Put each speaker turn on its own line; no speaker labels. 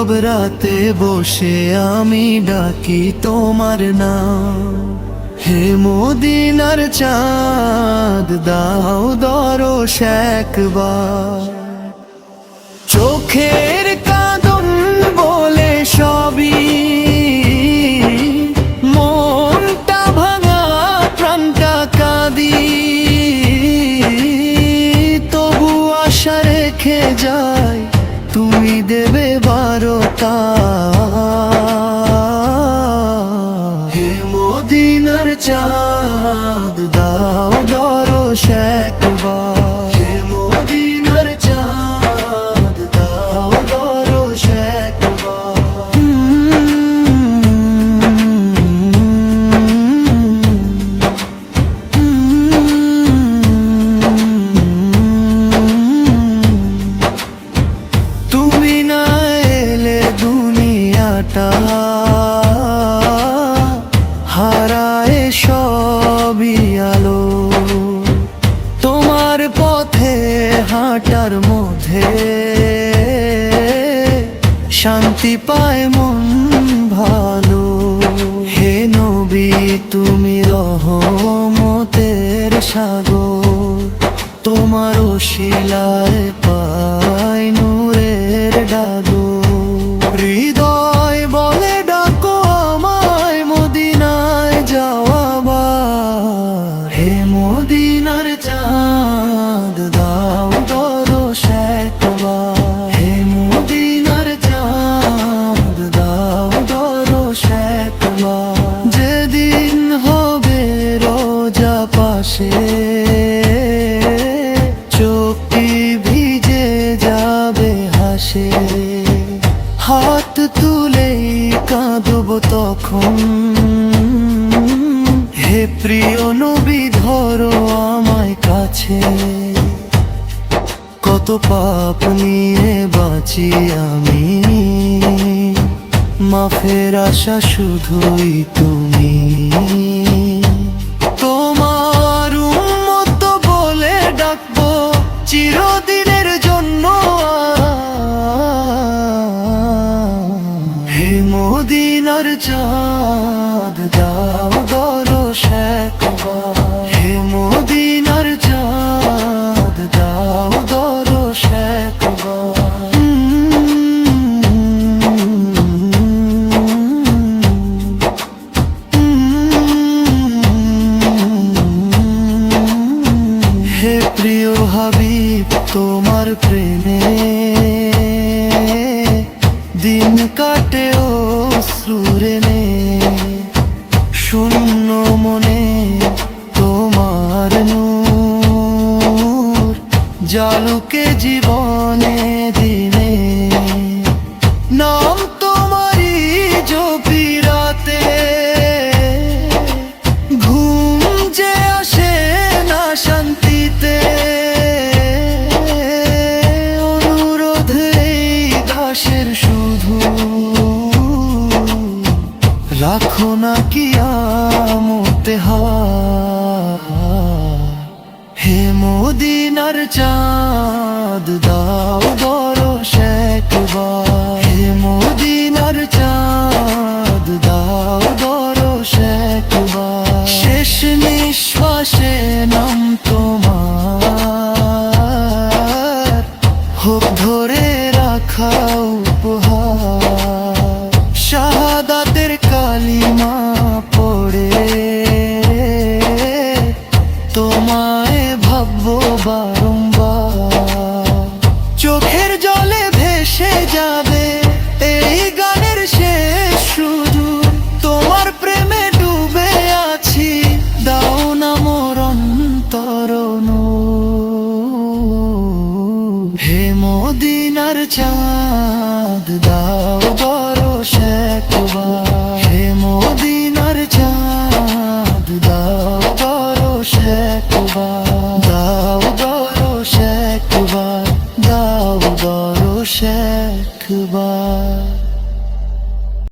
নীরব রাতে বসে আমি ডাকি তোমার নাম। হে মদিনার চাঁদ দাও দরস একবার, চোখের কাঁদন বলে সবই, মনটা ভাঙা প্রাণটা কাঁদি, তবু আশা রেখে যাই তুমি দেবে বারতা। হে মদিনার চাঁদ দাও দরস একবার, হে মদিনার চাঁদ দাও দরস একবার। তুমি না এলে দুনিয়াটা হারায় সবই আলো, তোমার পথে হাঁটার মধ্যে শান্তি পায় মন ভালো। হে নবী তুমি রহমতের সাগর, তোমার ওসিলায় পাই নূরের ডাগর। হৃদয় বলে ডাকো আমায় মদিনায় যাওয়াবার, হে মদিনার চাঁদ দাও দরস একবার, হে মদিনার চাঁদ দাও দরস একবার। যেদিন হবে রোজা পাশে চোখটি ভিজে যাবে হাসে, হাত তুলেই কাঁদব তখন। হে প্রিয় নবী ধরো আমায় কাছে, কত পাপ নিয়ে বাঁচি আমি, মাফের আশা শুধুই তুমি। তোমার উম্মত বলে ডাকবো চিরদিনের জন্য, হে মদিনার চাঁদ দাও দরস একবার, হে মদিনার চাঁদ দাও দরস একবার। হে প্রিয় হাবিব তোমার প্রেমে দিন কাটে অশ্রুরে নে, শূন্য মনে তোমার নূর জালুকে জীবনে দিনে। নাম তোমারই জপি রাতে, ঘুম যে আসে না শান্তিতে, দাসের শুধু রাখো না কিয়ামতে হাত। হে মদিনার চাঁদ দাও দরস একবার, হে মদিনার চাঁদ দাও দরস একবার। শেষ